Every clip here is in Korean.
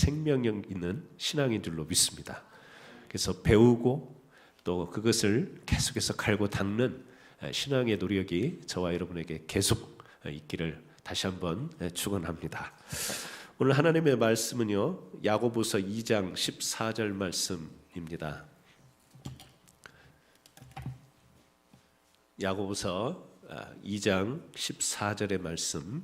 생명력 있는 신앙인 줄로 믿습니다. 그래서 배우고 또 그것을 계속해서 갈고 닦는 신앙의 노력이 저와 여러분에게 계속 있기를 다시 한번 축원합니다. 오늘 하나님의 말씀은요, 야고보서 2장 14절 말씀입니다. 야고보서 2장 14절의 말씀.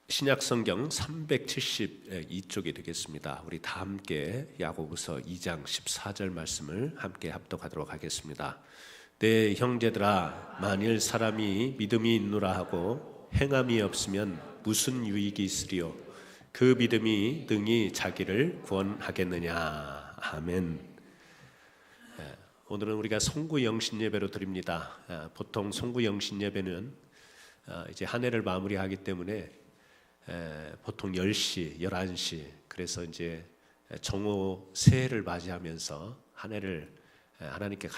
신약성경 372쪽이 되겠습니다. 우리 다 함께 야고보서 2장 14절 말씀을 함께 합독하도록 하겠습니다. 내 형제들아, 만일 사람이 믿음이 있노라 하고 행함이 없으면 무슨 유익이 있으리요? 그 믿음이 능히 자기를 구원하겠느냐. 아멘. 오늘은 우리가 송구 영신 예배로 드립니다. 보통 송구 영신 예배는 이제 한 해를 마무리하기 때문에 보통 10시, 11시, 그래서 이제 정오 새해를 맞이하면서 한 해를 하나님께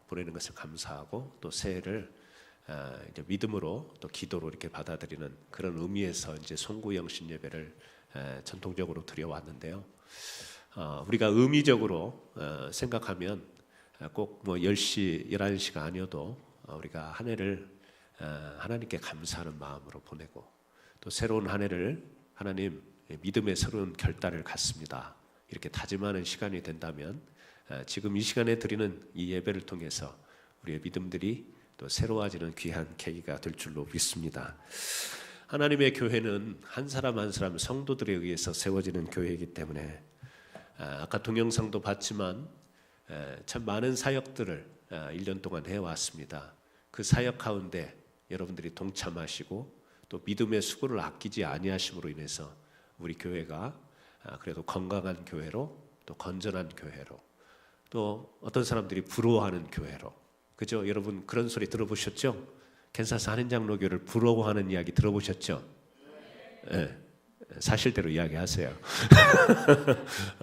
보내는 것을 감사하고 또 새해를 이제 믿음으로 또 기도로 이렇게 받아들이는 그런 의미에서 이제 송구 영신 예배를 전통적으로 드려왔는데요. 우리가 의미적으로 생각하면 꼭 뭐 10시, 11시가 아니어도 우리가 한 해를 하나님께 감사하는 마음으로 보내고 또 새로운 한 해를 하나님 믿음의 새로운 결단을 갖습니다. 이렇게 다짐하는 시간이 된다면 지금 이 시간에 드리는 이 예배를 통해서 우리의 믿음들이 또 새로워지는 귀한 계기가 될 줄로 믿습니다. 하나님의 교회는 한 사람 한 사람 성도들에 의해서 세워지는 교회이기 때문에 아까 동영상도 봤지만 참 많은 사역들을 1년 동안 해왔습니다. 그 사역 가운데 여러분들이 동참하시고 또 믿음의 수고를 아끼지 아니하심으로 인해서 우리 교회가 그래도 건강한 교회로 또 건전한 교회로 또 어떤 사람들이 부러워하는 교회로, 그죠? 여러분 그런 소리 들어보셨죠? 캔사스 한인장로교를 부러워하는 이야기 들어보셨죠? 네, 사실대로 이야기하세요.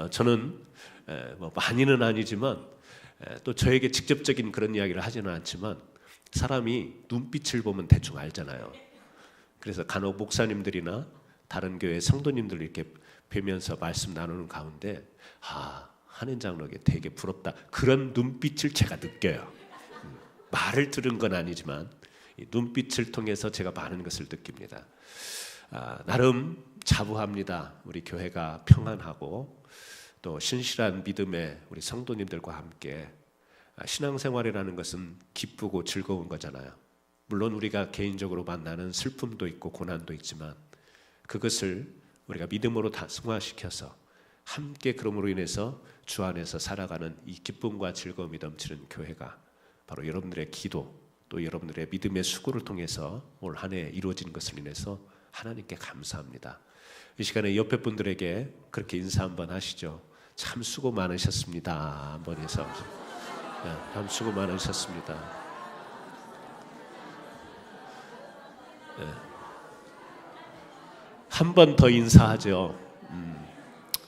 저는 뭐 많이는 아니지만 또 저에게 직접적인 그런 이야기를 하지는 않지만 사람이 눈빛을 보면 대충 알잖아요. 그래서 간혹 목사님들이나 다른 교회 성도님들 이렇게 뵈면서 말씀 나누는 가운데 한인장로교 되게 부럽다, 그런 눈빛을 제가 느껴요. 말을 들은 건 아니지만 이 눈빛을 통해서 제가 많은 것을 느낍니다. 나름 자부합니다. 우리 교회가 평안하고 또 신실한 믿음의 우리 성도님들과 함께 신앙생활이라는 것은 기쁘고 즐거운 거잖아요. 물론 우리가 개인적으로 만나는 슬픔도 있고 고난도 있지만 그것을 우리가 믿음으로 다 승화시켜서 함께 그럼으로 인해서 주 안에서 살아가는 이 기쁨과 즐거움이 넘치는 교회가 바로 여러분들의 기도 또 여러분들의 믿음의 수고를 통해서 올 한 해 이루어진 것을 인해서 하나님께 감사합니다. 이 시간에 옆에 분들에게 그렇게 인사 한번 하시죠. 참 수고 많으셨습니다. 한번 해서 참 수고 많으셨습니다. 한 번 더 인사하죠.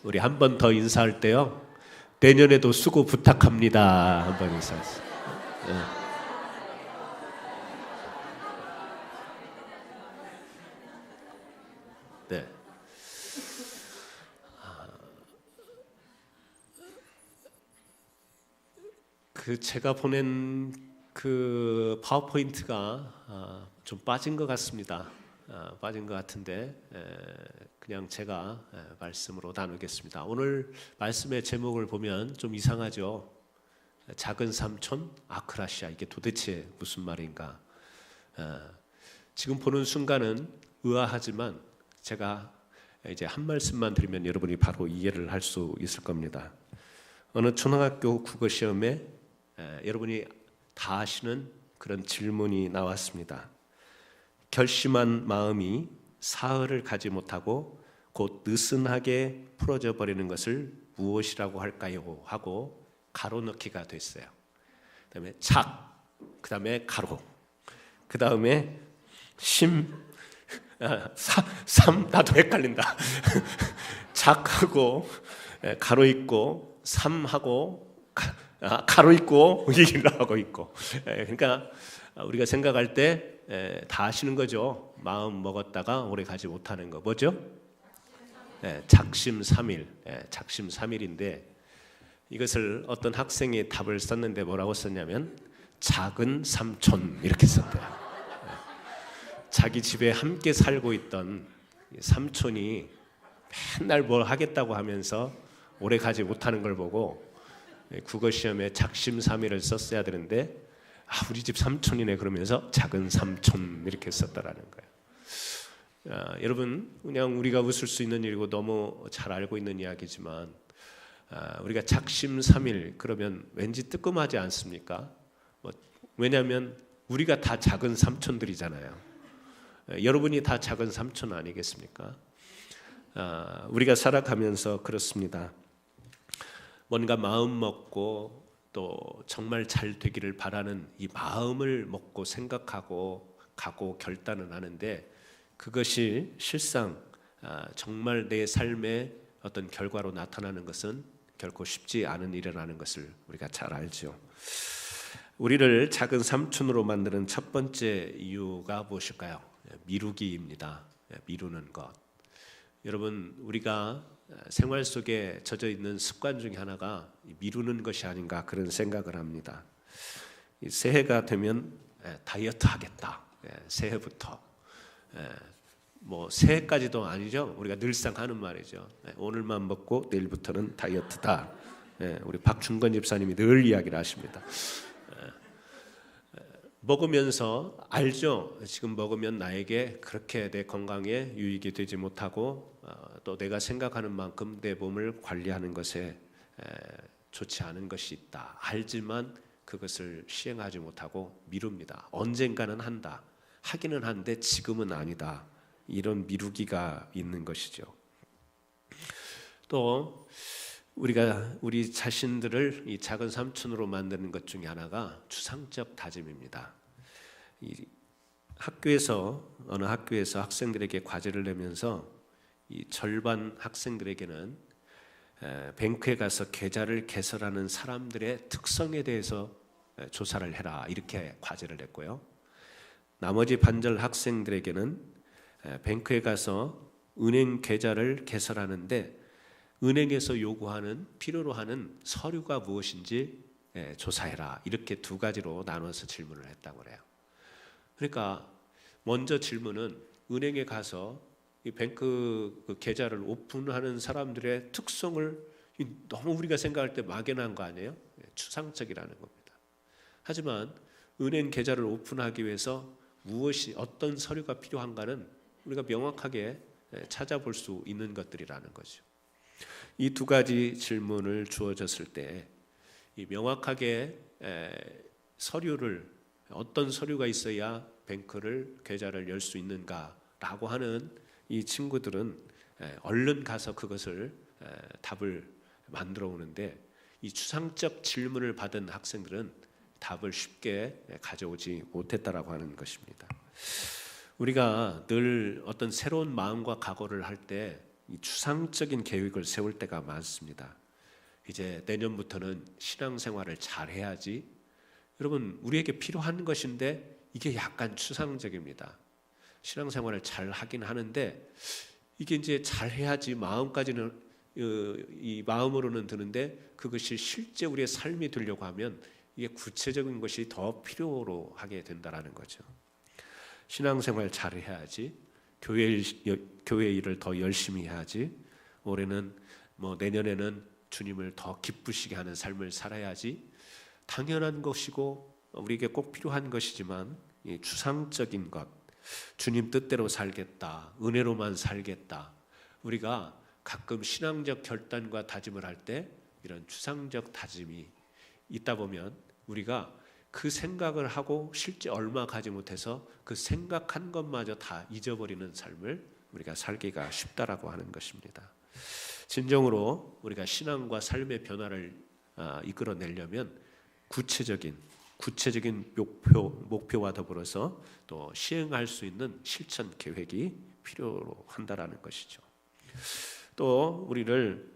우리 한 번 더 인사할 때요, 내년에도 수고 부탁합니다. 한 번 인사하세요. 네. 제가 보낸 그 파워포인트가 좀 빠진 것 같습니다. 빠진 것 같은데 그냥 제가 말씀으로 나누겠습니다. 오늘 말씀의 제목을 보면 좀 이상하죠. 작은 삼촌 아크라시아, 이게 도대체 무슨 말인가? 지금 보는 순간은 의아하지만 제가 이제 한 말씀만 드리면 여러분이 바로 이해를 할 수 있을 겁니다. 어느 초등학교 국어 시험에 여러분이 다 아시는 그런 질문이 나왔습니다. 결심한 마음이 사흘을 가지 못하고 곧 느슨하게 풀어져 버리는 것을 무엇이라고 할까요? 하고 가로넣기가 됐어요. 그다음에 착, 그다음에 가로, 그다음에 삼, 나도 헷갈린다. 착하고 가로 있고 삼하고 가로 있고 일하고 있고, 그러니까 우리가 생각할 때 다 아시는 거죠. 마음 먹었다가 오래 가지 못하는 거 뭐죠? 작심삼일. 작심삼일인데 이것을 어떤 학생이 답을 썼는데 뭐라고 썼냐면 작은 삼촌 이렇게 썼대요. 자기 집에 함께 살고 있던 삼촌이 맨날 뭘 하겠다고 하면서 오래 가지 못하는 걸 보고 국어 시험에 작심삼일을 썼어야 되는데 우리 집 삼촌이네 그러면서 작은 삼촌 이렇게 썼다라는 거예요. 여러분 그냥 우리가 웃을 수 있는 일이고 너무 잘 알고 있는 이야기지만 우리가 작심삼일 그러면 왠지 뜨끔하지 않습니까? 왜냐하면 우리가 다 작은 삼촌들이잖아요. 여러분이 다 작은 삼촌 아니겠습니까? 우리가 살아가면서 그렇습니다. 뭔가 마음 먹고 또 정말 잘 되기를 바라는 이 마음을 먹고 생각하고 가고 결단을 하는데 그것이 실상 정말 내 삶의 어떤 결과로 나타나는 것은 결코 쉽지 않은 일이라는 것을 우리가 잘 알죠. 우리를 작은 삼촌으로 만드는 첫 번째 이유가 무엇일까요? 미루기입니다. 미루는 것. 여러분 우리가 생활 속에 젖어 있는 습관 중에 하나가 미루는 것이 아닌가 그런 생각을 합니다. 새해가 되면 다이어트 하겠다. 새해부터 뭐 새해까지도 아니죠. 우리가 늘상 하는 말이죠. 오늘만 먹고 내일부터는 다이어트다. 우리 박준건 집사님이 늘 이야기를 하십니다. 먹으면서 알죠. 지금 먹으면 나에게 그렇게 내 건강에 유익이 되지 못하고 또 내가 생각하는 만큼 내 몸을 관리하는 것에 좋지 않은 것이 있다. 알지만 그것을 시행하지 못하고 미룹니다. 언젠가는 한다. 하기는 한데 지금은 아니다. 이런 미루기가 있는 것이죠. 또 우리가 우리 자신들을 이 작은 삼촌으로 만드는 것 중에 하나가 추상적 다짐입니다. 이 학교에서 어느 학교에서 학생들에게 과제를 내면서 이 절반 학생들에게는 뱅크에 가서 계좌를 개설하는 사람들의 특성에 대해서 조사를 해라 이렇게 과제를 냈고요. 나머지 반절 학생들에게는 뱅크에 가서 은행 계좌를 개설하는데 은행에서 요구하는 필요로 하는 서류가 무엇인지 조사해라 이렇게 두 가지로 나눠서 질문을 했다고 그래요. 그러니까 먼저 질문은 은행에 가서 이 뱅크 계좌를 오픈하는 사람들의 특성을 너무 우리가 생각할 때 막연한 거 아니에요? 추상적이라는 겁니다. 하지만 은행 계좌를 오픈하기 위해서 무엇이 어떤 서류가 필요한가는 우리가 명확하게 찾아볼 수 있는 것들이라는 거죠. 이 두 가지 질문을 주어졌을 때 이 명확하게 서류를 어떤 서류가 있어야 뱅크를 계좌를 열 수 있는가라고 하는 이 친구들은 얼른 가서 그것을 답을 만들어 오는데 이 추상적 질문을 받은 학생들은 답을 쉽게 가져오지 못했다라고 하는 것입니다. 우리가 늘 어떤 새로운 마음과 각오를 할 때 이 추상적인 계획을 세울 때가 많습니다. 이제 내년부터는 신앙생활을 잘 해야지. 여러분 우리에게 필요한 것인데 이게 약간 추상적입니다. 신앙생활을 잘 하긴 하는데 이게 이제 잘 해야지 마음까지는 이 마음으로는 드는데 그것이 실제 우리의 삶이 되려고 하면 이게 구체적인 것이 더 필요로 하게 된다라는 거죠. 신앙생활 잘 해야지. 교회 일을 더 열심히 해야지. 올해는 내년에는 주님을 더 기쁘시게 하는 삶을 살아야지. 당연한 것이고 우리에게 꼭 필요한 것이지만 이 추상적인 것, 주님 뜻대로 살겠다, 은혜로만 살겠다. 우리가 가끔 신앙적 결단과 다짐을 할 때 이런 추상적 다짐이 있다 보면 우리가 그 생각을 하고 실제 얼마 가지 못해서 그 생각한 것마저 다 잊어버리는 삶을 우리가 살기가 쉽다라고 하는 것입니다. 진정으로 우리가 신앙과 삶의 변화를 이끌어내려면 구체적인 목표와 더불어서 또 시행할 수 있는 실천 계획이 필요로 한다라는 것이죠. 또 우리를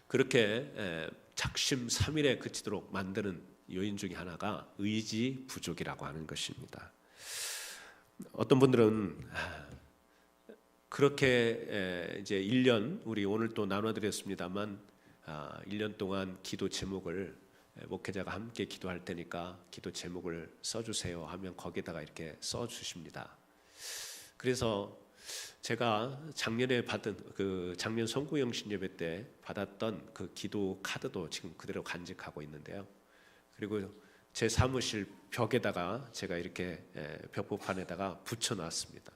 그렇게 작심삼일에 그치도록 만드는 요인 중에 하나가 의지 부족이라고 하는 것입니다. 어떤 분들은 그렇게 이제 1년 우리 오늘 또 나눠드렸습니다만 1년 동안 기도 제목을 목회자가 함께 기도할 테니까 기도 제목을 써주세요 하면 거기에다가 이렇게 써주십니다. 그래서 제가 작년에 받은 그 작년 송구영신 예배 때 받았던 그 기도 카드도 지금 그대로 간직하고 있는데요. 그리고 제 사무실 벽에다가 제가 이렇게 벽보판에다가 붙여놨습니다.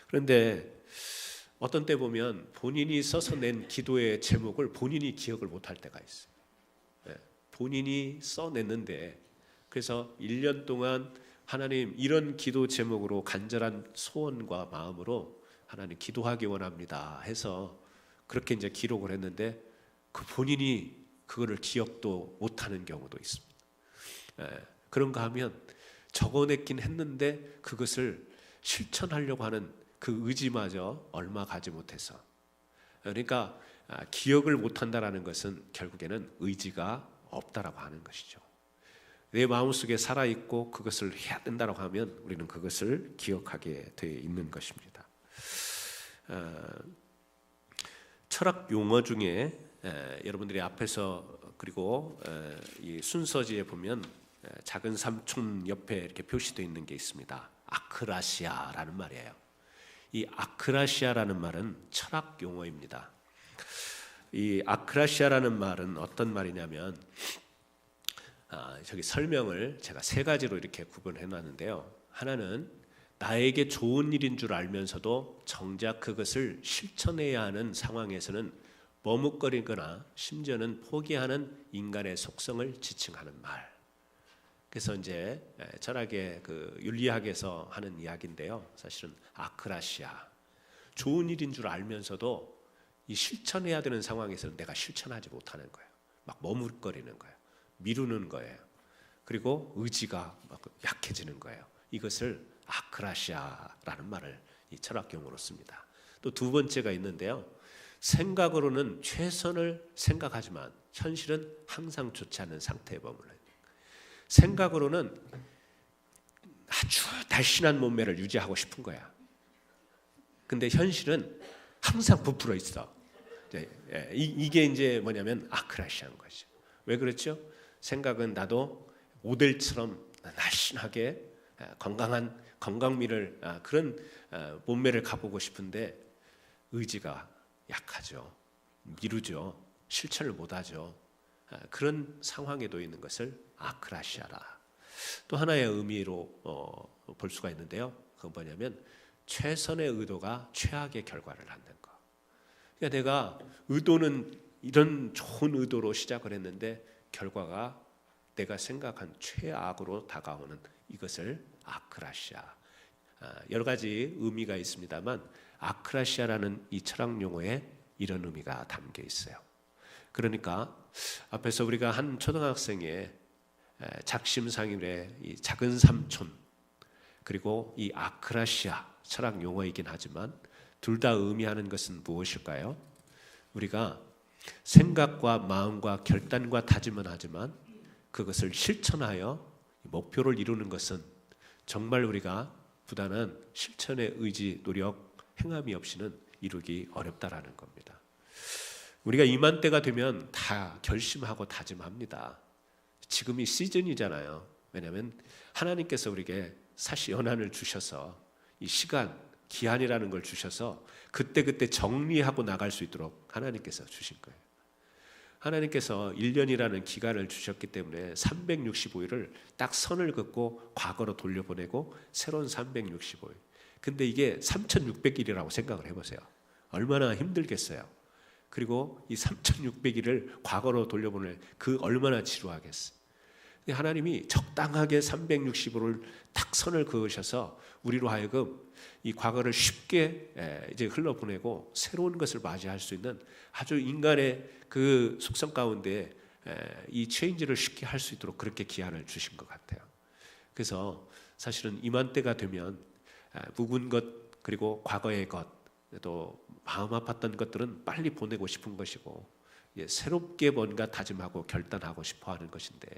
그런데 어떤 때 보면 본인이 써서 낸 기도의 제목을 본인이 기억을 못할 때가 있어요. 본인이 써냈는데, 그래서 1년 동안 하나님 이런 기도 제목으로 간절한 소원과 마음으로 하나님 기도하기 원합니다 해서 그렇게 이제 기록을 했는데 그 본인이 그거를 기억도 못하는 경우도 있습니다. 그런가 하면 적어냈긴 했는데 그것을 실천하려고 하는 그 의지마저 얼마 가지 못해서, 그러니까 기억을 못한다라는 것은 결국에는 의지가 없다라고 하는 것이죠. 내 마음속에 살아있고 그것을 해야 된다고 하면 우리는 그것을 기억하게 되어 있는 것입니다. 철학 용어 중에 여러분들이 앞에서 그리고 이 순서지에 보면 작은 삼촌 옆에 이렇게 표시되어 있는 게 있습니다. 아크라시아라는 말이에요. 이 아크라시아라는 말은 철학 용어입니다. 이 아크라시아라는 말은 어떤 말이냐면 저기 설명을 제가 세 가지로 이렇게 구분해 놨는데요. 하나는 나에게 좋은 일인 줄 알면서도 정작 그것을 실천해야 하는 상황에서는 머뭇거리거나 심지어는 포기하는 인간의 속성을 지칭하는 말. 그래서 이제 철학의 그 윤리학에서 하는 이야기인데요. 사실은 아크라시아, 좋은 일인 줄 알면서도 이 실천해야 되는 상황에서는 내가 실천하지 못하는 거예요. 막 머뭇거리는 거예요. 미루는 거예요. 그리고 의지가 막 약해지는 거예요. 이것을 아크라시아라는 말을 이 철학 용어로 씁니다. 또 두 번째가 있는데요. 생각으로는 최선을 생각하지만 현실은 항상 좋지 않은 상태에 머물러요. 생각으로는 아주 날씬한 몸매를 유지하고 싶은 거야. 근데 현실은 항상 부풀어 있어. 이게 이제 뭐냐면 아크라시아인 거죠. 왜 그렇죠? 생각은 나도 모델처럼 날씬하게 건강한 건강미를 그런 몸매를 가보고 싶은데 의지가 약하죠. 미루죠. 실천을 못하죠. 그런 상황에 놓여 있는 것을 아크라시아라. 또 하나의 의미로 볼 수가 있는데요. 그건 뭐냐면 최선의 의도가 최악의 결과를 낳는 거. 그러니까 내가 의도는 이런 좋은 의도로 시작을 했는데 결과가 내가 생각한 최악으로 다가오는 이것을 아크라시아. 여러 가지 의미가 있습니다만 아크라시아라는 이 철학 용어에 이런 의미가 담겨 있어요. 그러니까 앞에서 우리가 한 초등학생의 작심삼일의 이 작은 삼촌 그리고 이 아크라시아 철학 용어이긴 하지만 둘 다 의미하는 것은 무엇일까요? 우리가 생각과 마음과 결단과 다짐은 하지만 그것을 실천하여 목표를 이루는 것은 정말 우리가 부단한 실천의 의지, 노력, 행함이 없이는 이루기 어렵다라는 겁니다. 우리가 이맘때가 되면 다 결심하고 다짐합니다. 지금이 시즌이잖아요. 왜냐하면 하나님께서 우리에게 사시 연한을 주셔서 이 시간, 기한이라는 걸 주셔서 그때그때 정리하고 나갈 수 있도록 하나님께서 주신 거예요. 하나님께서 1년이라는 기간을 주셨기 때문에 365일을 딱 선을 긋고 과거로 돌려보내고 새로운 365일. 근데 이게 3600일이라고 생각을 해보세요. 얼마나 힘들겠어요. 그리고 이 3600일을 과거로 돌려보낼 그 얼마나 지루하겠어요. 하나님이 적당하게 365를 딱 선을 그으셔서 우리로 하여금 이 과거를 쉽게 이제 흘러보내고 새로운 것을 맞이할 수 있는 아주 인간의 그 속성 가운데 이 체인지를 쉽게 할 수 있도록 그렇게 기한을 주신 것 같아요. 그래서 사실은 이맘때가 되면 묵은 것 그리고 과거의 것 또 마음 아팠던 것들은 빨리 보내고 싶은 것이고 새롭게 뭔가 다짐하고 결단하고 싶어하는 것인데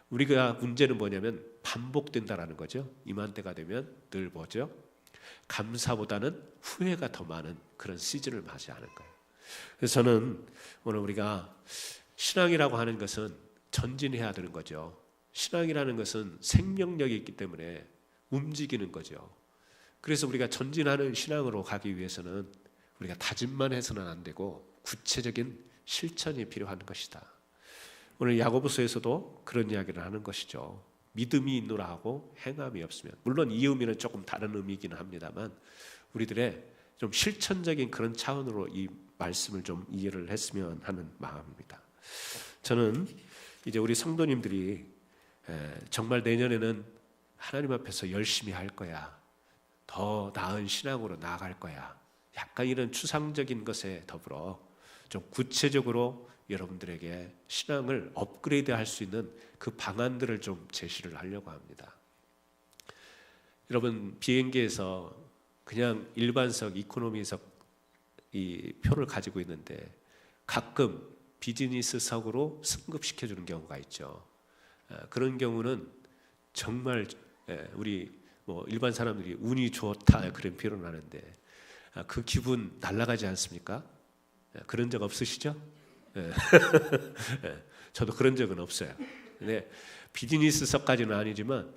우리가 문제는 뭐냐면 반복된다라는 거죠. 이맘때가 되면 늘 뭐죠? 감사보다는 후회가 더 많은 그런 시즌을 맞이하는 거예요. 그래서 저는 오늘 우리가 신앙이라고 하는 것은 전진해야 되는 거죠. 신앙이라는 것은 생명력이 있기 때문에 움직이는 거죠. 그래서 우리가 전진하는 신앙으로 가기 위해서는 우리가 다짐만 해서는 안 되고 구체적인 실천이 필요한 것이다. 오늘 야고보서에서도 그런 이야기를 하는 것이죠. 믿음이 있노라 하고 행함이 없으면, 물론 이 의미는 조금 다른 의미이기는 합니다만 우리들의 좀 실천적인 그런 차원으로 이 말씀을 좀 이해를 했으면 하는 마음입니다. 저는 이제 우리 성도님들이 정말 내년에는 하나님 앞에서 열심히 할 거야, 더 나은 신앙으로 나아갈 거야, 약간 이런 추상적인 것에 더불어 좀 구체적으로 여러분들에게 신앙을 업그레이드 할 수 있는 그 방안들을 좀 제시를 하려고 합니다. 여러분, 비행기에서 그냥 일반석, 이코노미석 이 표를 가지고 있는데 가끔 비즈니스석으로 승급시켜주는 경우가 있죠. 그런 경우는 정말 우리 뭐 일반 사람들이 운이 좋다 그런 표현을 하는데 그 기분 날아가지 않습니까? 그런 적 없으시죠? 저도 그런 적은 없어요. 근데 비즈니스석까지는 아니지만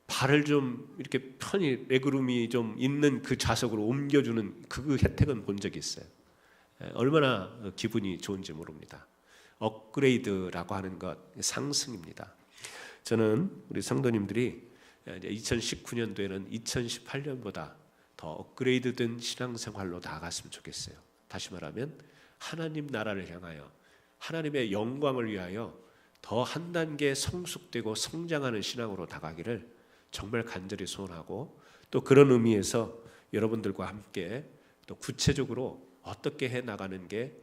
발을 좀 이렇게 편히 레그룸이 좀 있는 그 좌석으로 옮겨주는 그 혜택은 본 적이 있어요. 얼마나 기분이 좋은지 모릅니다. 업그레이드라고 하는 것 상승입니다. 저는 우리 성도님들이 2019년도에는 2018년보다 더 업그레이드된 신앙생활로 나아갔으면 좋겠어요. 다시 말하면 하나님 나라를 향하여 하나님의 영광을 위하여 더 한 단계 성숙되고 성장하는 신앙으로 나가기를 정말 간절히 소원하고, 또 그런 의미에서 여러분들과 함께 또 구체적으로 어떻게 해 나가는 게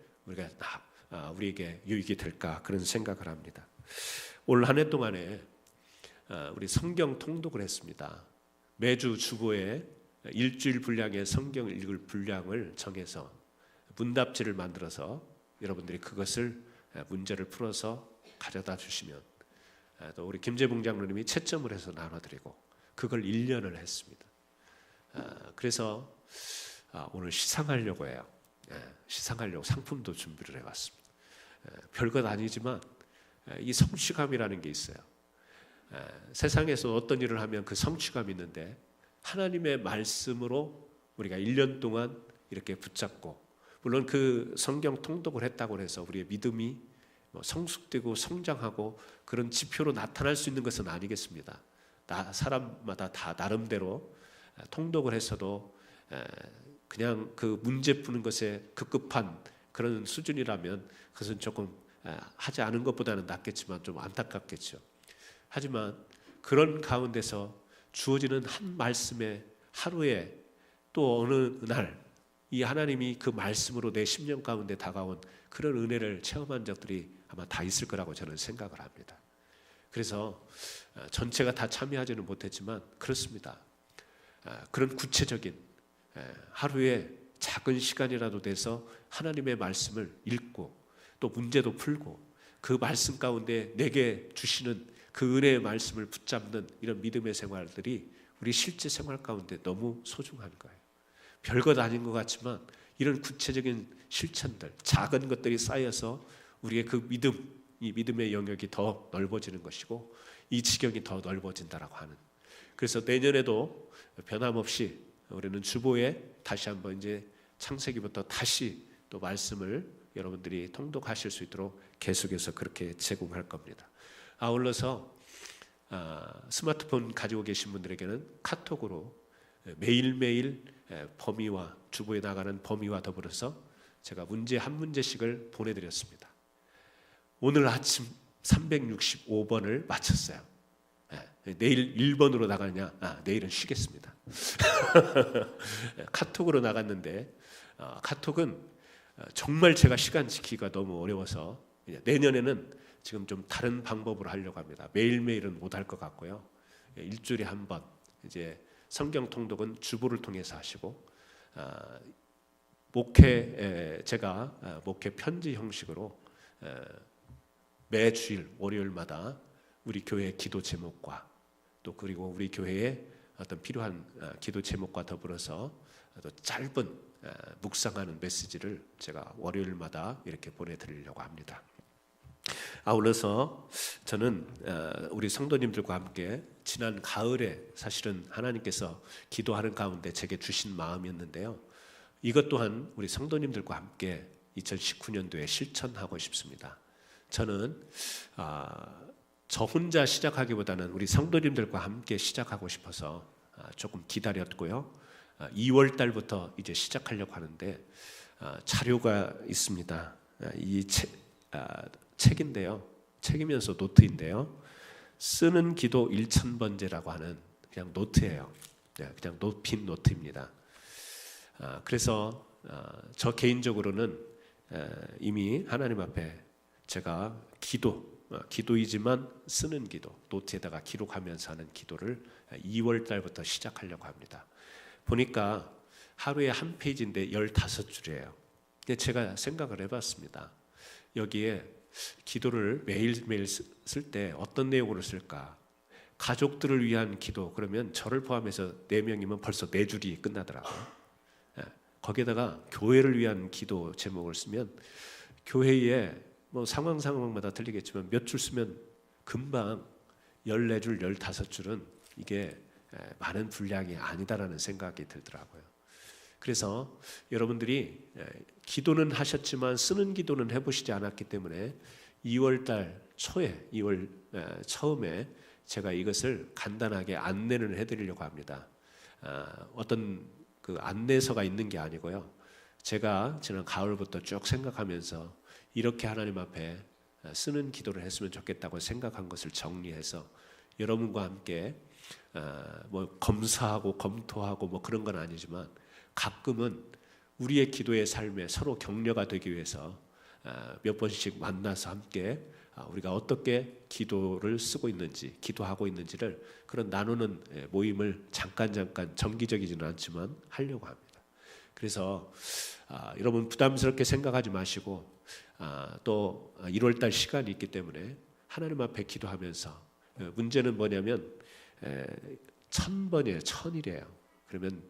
우리에게 유익이 될까 그런 생각을 합니다. 올 한 해 동안에 우리 성경 통독을 했습니다. 매주 주보에 일주일 분량의 성경 읽을 분량을 정해서 문답지를 만들어서 여러분들이 그것을 문제를 풀어서 가져다 주시면 또 우리 김재봉 장로님이 채점을 해서 나눠드리고 그걸 1년을 했습니다. 그래서 오늘 시상하려고 해요. 시상하려고 상품도 준비를 해왔습니다. 별것 아니지만 이 성취감이라는 게 있어요. 세상에서 어떤 일을 하면 그 성취감이 있는데 하나님의 말씀으로 우리가 1년 동안 이렇게 붙잡고, 물론 그 성경 통독을 했다고 해서 우리의 믿음이 성숙되고 성장하고 그런 지표로 나타날 수 있는 것은 아니겠습니다. 사람마다 다 나름대로 통독을 했어도 그냥 그 문제 푸는 것에 급급한 그런 수준이라면 그것은 조금 하지 않은 것보다는 낫겠지만 좀 안타깝겠죠. 하지만 그런 가운데서 주어지는 한 말씀에 하루에 또 어느 날 이 하나님이 그 말씀으로 내 심령 가운데 다가온 그런 은혜를 체험한 적들이 아마 다 있을 거라고 저는 생각을 합니다. 그래서 전체가 다 참여하지는 못했지만 그렇습니다. 그런 구체적인 하루에 작은 시간이라도 돼서 하나님의 말씀을 읽고 또 문제도 풀고 그 말씀 가운데 내게 주시는 그 은혜의 말씀을 붙잡는 이런 믿음의 생활들이 우리 실제 생활 가운데 너무 소중한 거예요. 별것 아닌 것 같지만 이런 구체적인 실천들, 작은 것들이 쌓여서 우리의 그 믿음, 이 믿음의 영역이 더 넓어지는 것이고 이 지경이 더 넓어진다라고 하는. 그래서 내년에도 변함없이 우리는 주보에 다시 한번 이제 창세기부터 다시 또 말씀을 여러분들이 통독하실 수 있도록 계속해서 그렇게 제공할 겁니다. 아울러서 스마트폰 가지고 계신 분들에게는 카톡으로 매일매일 범위와 주보에 나가는 범위와 더불어서 제가 문제 한 문제씩을 보내드렸습니다. 오늘 아침 365번을 마쳤어요. 내일 1번으로 나가냐? 내일은 쉬겠습니다. 카톡으로 나갔는데 카톡은 정말 제가 시간 지키기가 너무 어려워서 내년에는 지금 좀 다른 방법으로 하려고 합니다. 매일매일은 못할 것 같고요. 일주일에 한 번 이제 성경 통독은 주보를 통해서 하시고 제가 목회 편지 형식으로 매주일 월요일마다 우리 교회의 기도 제목과 또 그리고 우리 교회의 어떤 필요한 기도 제목과 더불어서 또 짧은 묵상하는 메시지를 제가 월요일마다 이렇게 보내드리려고 합니다. 아울러서 저는 우리 성도님들과 함께 지난 가을에 사실은 하나님께서 기도하는 가운데 제게 주신 마음이었는데요. 이것 또한 우리 성도님들과 함께 2019년도에 실천하고 싶습니다. 저는 저 혼자 시작하기보다는 우리 성도님들과 함께 시작하고 싶어서 조금 기다렸고요. 2월 달부터 이제 시작하려고 하는데 자료가 있습니다. 이 책인데요. 책이면서 노트인데요. 쓰는 기도 1000번째라고 하는 그냥 노트예요. 그냥 빈 노트입니다. 그래서 저 개인적으로는 이미 하나님 앞에 제가 기도이지만 쓰는 기도, 노트에다가 기록하면서 하는 기도를 2월 달부터 시작하려고 합니다. 보니까 하루에 한 페이지인데 15줄이에요. 근데 제가 생각을 해봤습니다. 여기에 기도를 매일매일 쓸 때 어떤 내용으로 쓸까? 가족들을 위한 기도, 그러면 저를 포함해서 4명이면 벌써 4줄이 끝나더라고요. 거기에다가 교회를 위한 기도 제목을 쓰면 교회에 뭐 상황마다 틀리겠지만 몇 줄 쓰면 금방 14줄, 15줄은 이게 많은 분량이 아니다라는 생각이 들더라고요. 그래서 여러분들이 기도는 하셨지만 쓰는 기도는 해보시지 않았기 때문에 2월 달 초에 2월 처음에 제가 이것을 간단하게 안내를 해드리려고 합니다. 어떤 그 안내서가 있는 게 아니고요. 제가 지난 가을부터 쭉 생각하면서 이렇게 하나님 앞에 쓰는 기도를 했으면 좋겠다고 생각한 것을 정리해서 여러분과 함께 뭐 검사하고 검토하고 뭐 그런 건 아니지만 가끔은 우리의 기도의 삶에 서로 격려가 되기 위해서 몇 번씩 만나서 함께 우리가 어떻게 기도를 쓰고 있는지, 기도하고 있는지를 그런 나누는 모임을 잠깐 정기적이지는 않지만 하려고 합니다. 그래서 여러분 부담스럽게 생각하지 마시고 또 1월 달 시간이 있기 때문에 하나님 앞에 기도하면서 문제는 뭐냐면 1000번이에요. 1000일이에요. 그러면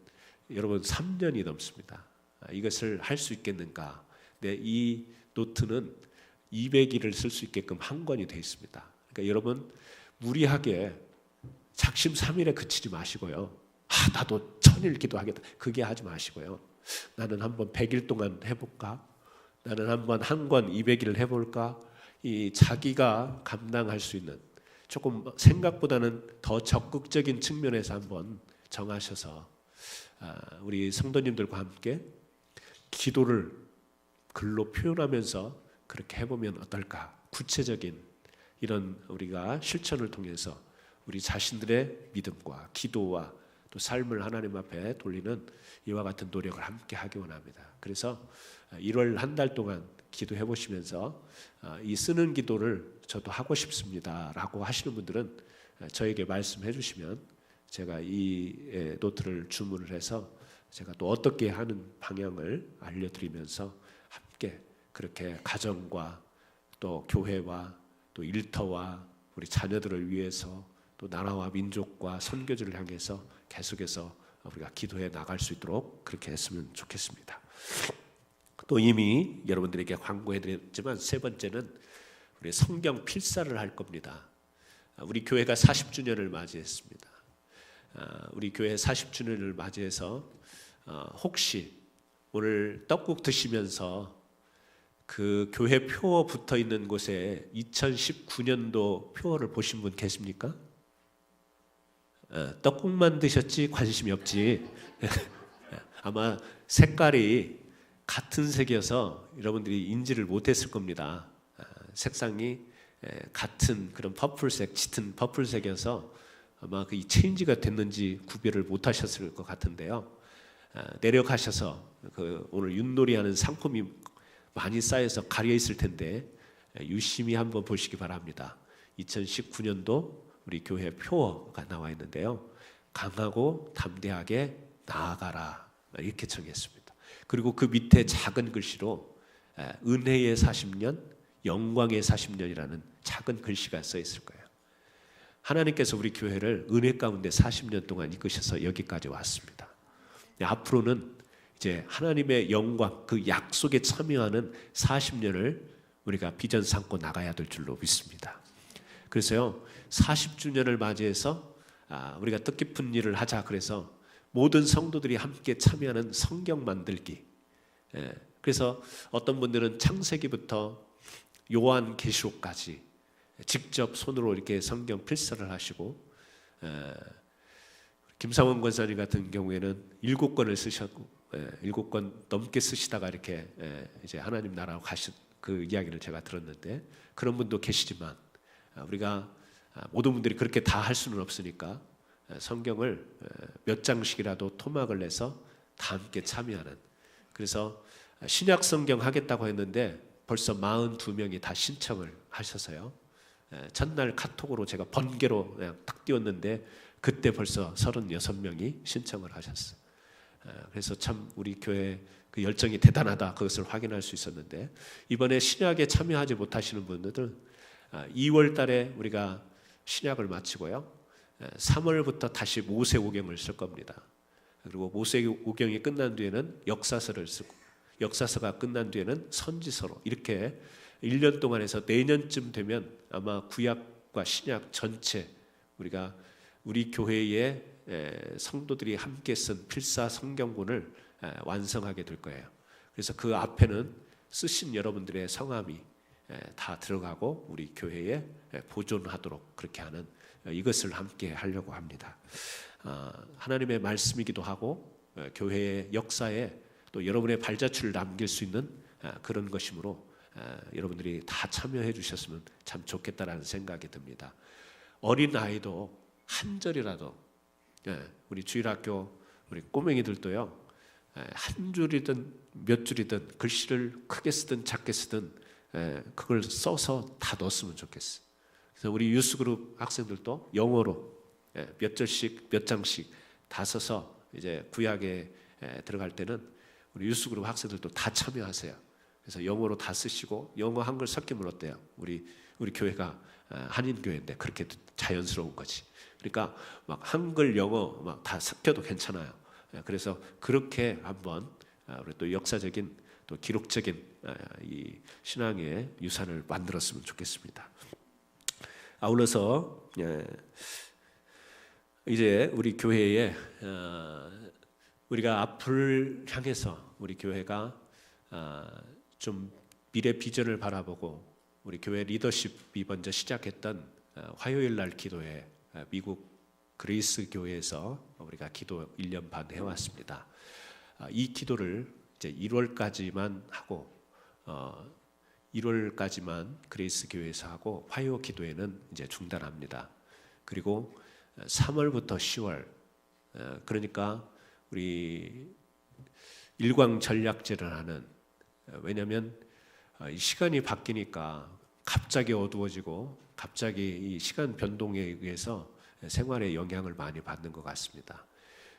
여러분 3년이 넘습니다. 이것을 할 수 있겠는가? 네, 이 노트는 200일을 쓸 수 있게끔 한 권이 되어 있습니다. 그러니까 여러분 무리하게 작심 3일에 그치지 마시고요. 나도 1000일 기도하겠다. 그게 하지 마시고요. 나는 한번 100일 동안 해볼까? 나는 한번 한 권 200일을 해볼까? 이 자기가 감당할 수 있는 조금 생각보다는 더 적극적인 측면에서 한번 정하셔서 우리 성도님들과 함께 기도를 글로 표현하면서 그렇게 해보면 어떨까? 구체적인 이런 우리가 실천을 통해서 우리 자신들의 믿음과 기도와 또 삶을 하나님 앞에 돌리는 이와 같은 노력을 함께 하기 원합니다. 그래서 1월 한 달 동안 기도해 보시면서 이 쓰는 기도를 저도 하고 싶습니다 라고 하시는 분들은 저에게 말씀해 주시면 제가 이 노트를 주문을 해서 제가 또 어떻게 하는 방향을 알려드리면서 함께 그렇게 가정과 또 교회와 또 일터와 우리 자녀들을 위해서 또 나라와 민족과 선교지를 향해서 계속해서 우리가 기도해 나갈 수 있도록 그렇게 했으면 좋겠습니다. 또 이미 여러분들에게 광고해드렸지만 세 번째는 우리 성경 필사를 할 겁니다. 우리 교회가 40주년을 맞이했습니다. 우리 교회 40주년을 맞이해서 혹시 오늘 떡국 드시면서 그 교회 표어 붙어 있는 곳에 2019년도 표어를 보신 분 계십니까? 떡국만 드셨지 관심이 없지. 아마 색깔이 같은 색이어서 여러분들이 인지를 못했을 겁니다. 색상이 같은 그런 퍼플색, 짙은 퍼플색이어서 아마 그 체인지가 됐는지 구별을 못하셨을 것 같은데요. 내려가셔서 그 오늘 윷놀이하는 상품이 많이 쌓여서 가려 있을 텐데 유심히 한번 보시기 바랍니다. 2019년도 우리 교회 표어가 나와 있는데요. 강하고 담대하게 나아가라 이렇게 정했습니다. 그리고 그 밑에 작은 글씨로 은혜의 40년, 영광의 40년이라는 작은 글씨가 써 있을 거예요. 하나님께서 우리 교회를 은혜 가운데 40년 동안 이끄셔서 여기까지 왔습니다. 앞으로는 이제 하나님의 영광, 그 약속에 참여하는 40년을 우리가 비전 삼고 나가야 될 줄로 믿습니다. 그래서요, 40주년을 맞이해서 우리가 뜻깊은 일을 하자, 그래서 모든 성도들이 함께 참여하는 성경 만들기. 그래서 어떤 분들은 창세기부터 요한계시록까지 직접 손으로 이렇게 성경 필사를 하시고, 김상원 권사님 같은 경우에는 7권을 쓰셨고, 7권 넘게 쓰시다가 이렇게 이제 하나님 나라로 가신 그 이야기를 제가 들었는데, 그런 분도 계시지만 우리가 모든 분들이 그렇게 다 할 수는 없으니까 성경을 몇 장씩이라도 토막을 내서 다 함께 참여하는, 그래서 신약 성경 하겠다고 했는데 벌써 42명이 다 신청을 하셔서요, 첫날 카톡으로 제가 번개로 그냥 딱 띄웠는데 그때 벌써 36명이 신청을 하셨어요. 그래서 참 우리 교회 그 열정이 대단하다, 그것을 확인할 수 있었는데, 이번에 신약에 참여하지 못하시는 분들은 2월 달에 우리가 신약을 마치고요, 3월부터 다시 모세오경을 쓸 겁니다. 그리고 모세오경이 끝난 뒤에는 역사서를 쓰고, 역사서가 끝난 뒤에는 선지서로, 이렇게 1년 동안 해서 내년쯤 되면 아마 구약과 신약 전체 우리가 우리 교회의 성도들이 함께 쓴 필사 성경본을 완성하게 될 거예요. 그래서 그 앞에는 쓰신 여러분들의 성함이 다 들어가고 우리 교회에 보존하도록 그렇게 하는, 이것을 함께 하려고 합니다. 하나님의 말씀이기도 하고 교회의 역사에 또 여러분의 발자취를 남길 수 있는 그런 것이므로 여러분들이 다 참여해 주셨으면 참 좋겠다라는 생각이 듭니다. 어린 아이도 한 절이라도, 우리 주일학교 우리 꼬맹이들도요, 한 줄이든 몇 줄이든 글씨를 크게 쓰든 작게 쓰든 그걸 써서 다 넣었으면 좋겠어요. 그래서 우리 유스그룹 학생들도 영어로 몇 절씩 몇 장씩 다 써서 이제 구약에 들어갈 때는 우리 유스그룹 학생들도 다 참여하세요. 그래서 영어로 다 쓰시고, 영어 한글 섞이면 어때요? 우리 교회가 한인교회인데 그렇게 자연스러운 거지. 그러니까 막 한글 영어 막 다 섞여도 괜찮아요. 그래서 그렇게 한번 우리 또 역사적인 또 기록적인 이 신앙의 유산을 만들었으면 좋겠습니다. 아울러서 이제 우리 교회에 우리가 앞을 향해서 우리 교회가 좀 미래 비전을 바라보고, 우리 교회 리더십이 먼저 시작했던 화요일 날 기도회, 미국 그레이스 교회에서 우리가 기도 1년 반 해왔습니다. 이 기도를 이제 1월까지만 하고, 1월까지만 그레이스 교회에서 하고, 화요 기도회는 이제 중단합니다. 그리고 3월부터 10월, 그러니까 우리 일광 전략제를 하는, 왜냐하면 이 시간이 바뀌니까 갑자기 어두워지고 갑자기 이 시간 변동에 의해서 생활에 영향을 많이 받는 것 같습니다.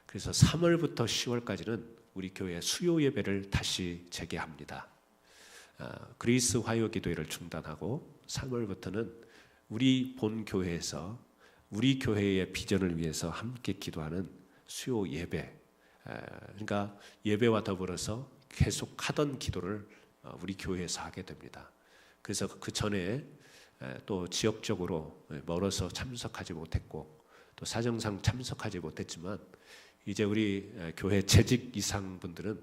그래서 3월부터 10월까지는 우리 교회 수요 예배를 다시 재개합니다. 그리스 화요 기도회를 중단하고 3월부터는 우리 본 교회에서 우리 교회의 비전을 위해서 함께 기도하는 수요 예배, 그러니까 예배와 더불어서 계속 하던 기도를 우리 교회에서 하게 됩니다. 그래서 그 전에 또 지역적으로 멀어서 참석하지 못했고 또 사정상 참석하지 못했지만, 이제 우리 교회 재직 이상 분들은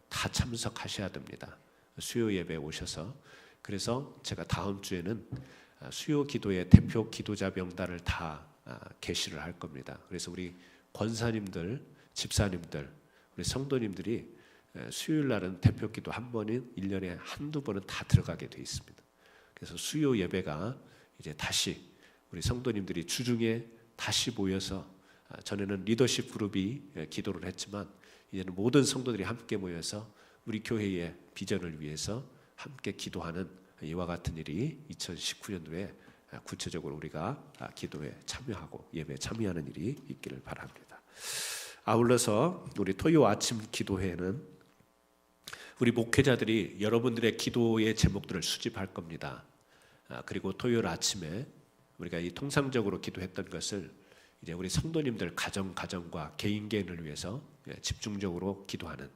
다 참석하셔야 됩니다. 수요 예배에 오셔서. 그래서 제가 다음 주에는 수요 기도의 대표 기도자 명단을 다 게시를 할 겁니다. 그래서 우리 권사님들, 집사님들, 우리 성도님들이 수요일 날은 대표 기도 한 번인 1년에 한두 번은 다 들어가게 돼 있습니다. 그래서 수요 예배가 이제 다시 우리 성도님들이 주중에 다시 모여서, 전에는 리더십 그룹이 기도를 했지만 이제는 모든 성도들이 함께 모여서 우리 교회의 비전을 위해서 함께 기도하는 이와 같은 일이 2019년도에 구체적으로 우리가 기도에 참여하고 예배에 참여하는 일이 있기를 바랍니다. 아울러서 우리 토요 아침 기도회는 우리 목회자들이 여러분들의 기도의 제목들을 수집할 겁니다. 그리고 토요일 아침에 우리가 이 통상적으로 기도했던 것을 이제 우리 성도님들 가정과 개인을 위해서 집중적으로 기도하는,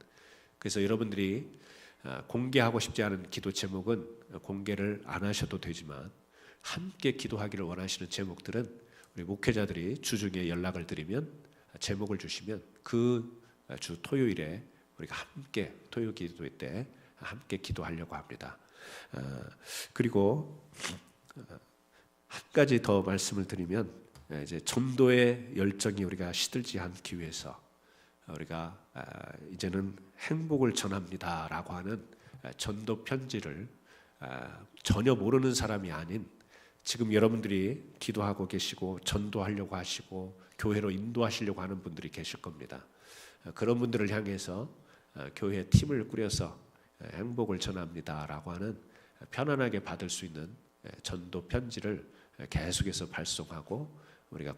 그래서 여러분들이 공개하고 싶지 않은 기도 제목은 공개를 안 하셔도 되지만 함께 기도하기를 원하시는 제목들은 우리 목회자들이 주중에 연락을 드리면 제목을 주시면 그 주 토요일에 우리가 함께 토요 기도회 때 함께 기도하려고 합니다. 그리고 한 가지 더 말씀을 드리면 이제 전도의 열정이 우리가 시들지 않기 위해서 우리가 이제는 행복을 전합니다라고 하는 전도 편지를 전혀 모르는 사람이 아닌 지금 여러분들이 기도하고 계시고 전도하려고 하시고 교회로 인도하시려고 하는 분들이 계실 겁니다. 그런 분들을 향해서 교회 팀을 꾸려서 행복을 전합니다라고 하는 편안하게 받을 수 있는 전도 편지를 계속해서 발송하고 우리가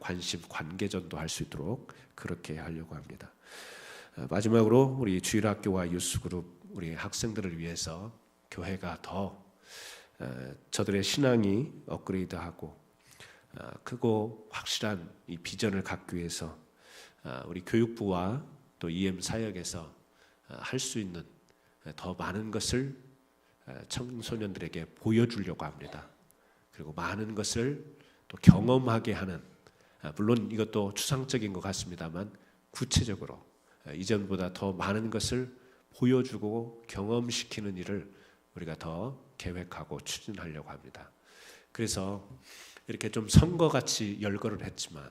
관계 전도할 수 있도록 그렇게 하려고 합니다. 마지막으로 우리 주일학교와 유스그룹 우리 학생들을 위해서 교회가 더 저들의 신앙이 업그레이드하고 크고 확실한 이 비전을 갖기 위해서 우리 교육부와 또 EM 사역에서 할 수 있는 더 많은 것을 청소년들에게 보여주려고 합니다. 그리고 많은 것을 또 경험하게 하는, 물론 이것도 추상적인 것 같습니다만 구체적으로 이전보다 더 많은 것을 보여주고 경험시키는 일을 우리가 더 계획하고 추진하려고 합니다. 그래서 이렇게 좀 선거같이 열거를 했지만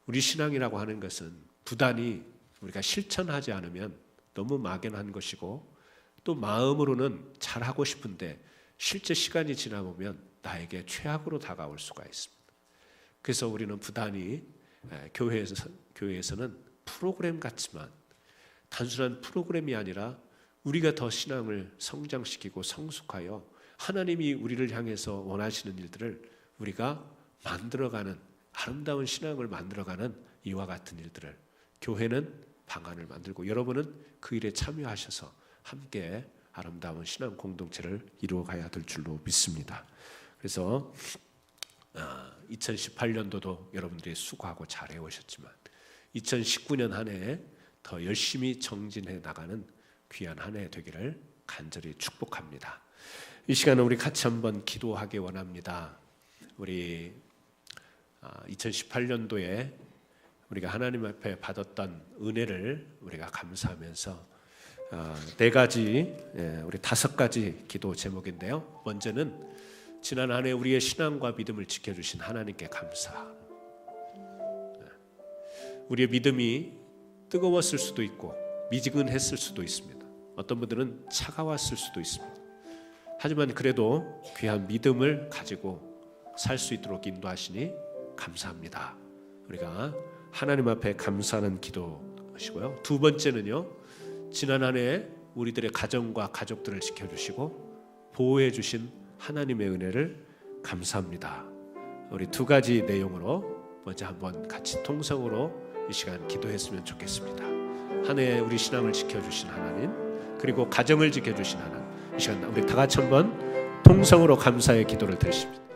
우리 신앙이라고 하는 것은 부단히 우리가 실천하지 않으면 너무 막연한 것이고 또 마음으로는 잘하고 싶은데 실제 시간이 지나보면 나에게 최악으로 다가올 수가 있습니다. 그래서 우리는 부단히 교회에서는 프로그램 같지만 단순한 프로그램이 아니라 우리가 더 신앙을 성장시키고 성숙하여 하나님이 우리를 향해서 원하시는 일들을 우리가 만들어가는, 아름다운 신앙을 만들어가는 이와 같은 일들을, 교회는 방안을 만들고 여러분은 그 일에 참여하셔서 함께 아름다운 신앙 공동체를 이루어가야 될 줄로 믿습니다. 그래서 2018년도도 여러분들이 수고하고 잘 해오셨지만 2019년 한 해 더 열심히 정진해 나가는 귀한 한 해 되기를 간절히 축복합니다. 이 시간은 우리 같이 한번 기도하기 원합니다. 우리 2018년도에 우리가 하나님 앞에 받았던 은혜를 우리가 감사하면서 네 가지, 우리 5가지 기도 제목인데요. 먼저는 지난 한 해 우리의 신앙과 믿음을 지켜주신 하나님께 감사. 우리의 믿음이 뜨거웠을 수도 있고 미지근했을 수도 있습니다. 어떤 분들은 차가웠을 수도 있습니다. 하지만 그래도 귀한 믿음을 가지고 살 수 있도록 인도하시니 감사합니다. 우리가 하나님 앞에 감사하는 기도하시고요. 두 번째는요, 지난 한 해 우리들의 가정과 가족들을 지켜주시고 보호해 주신 하나님의 은혜를 감사합니다. 우리 2가지 내용으로 먼저 한번 같이 통성으로 이 시간 기도했으면 좋겠습니다. 한 해 우리 신앙을 지켜주신 하나님, 그리고 가정을 지켜주신 하나님, 이 시간 우리 다 같이 한번 통성으로 감사의 기도를 드리십니다.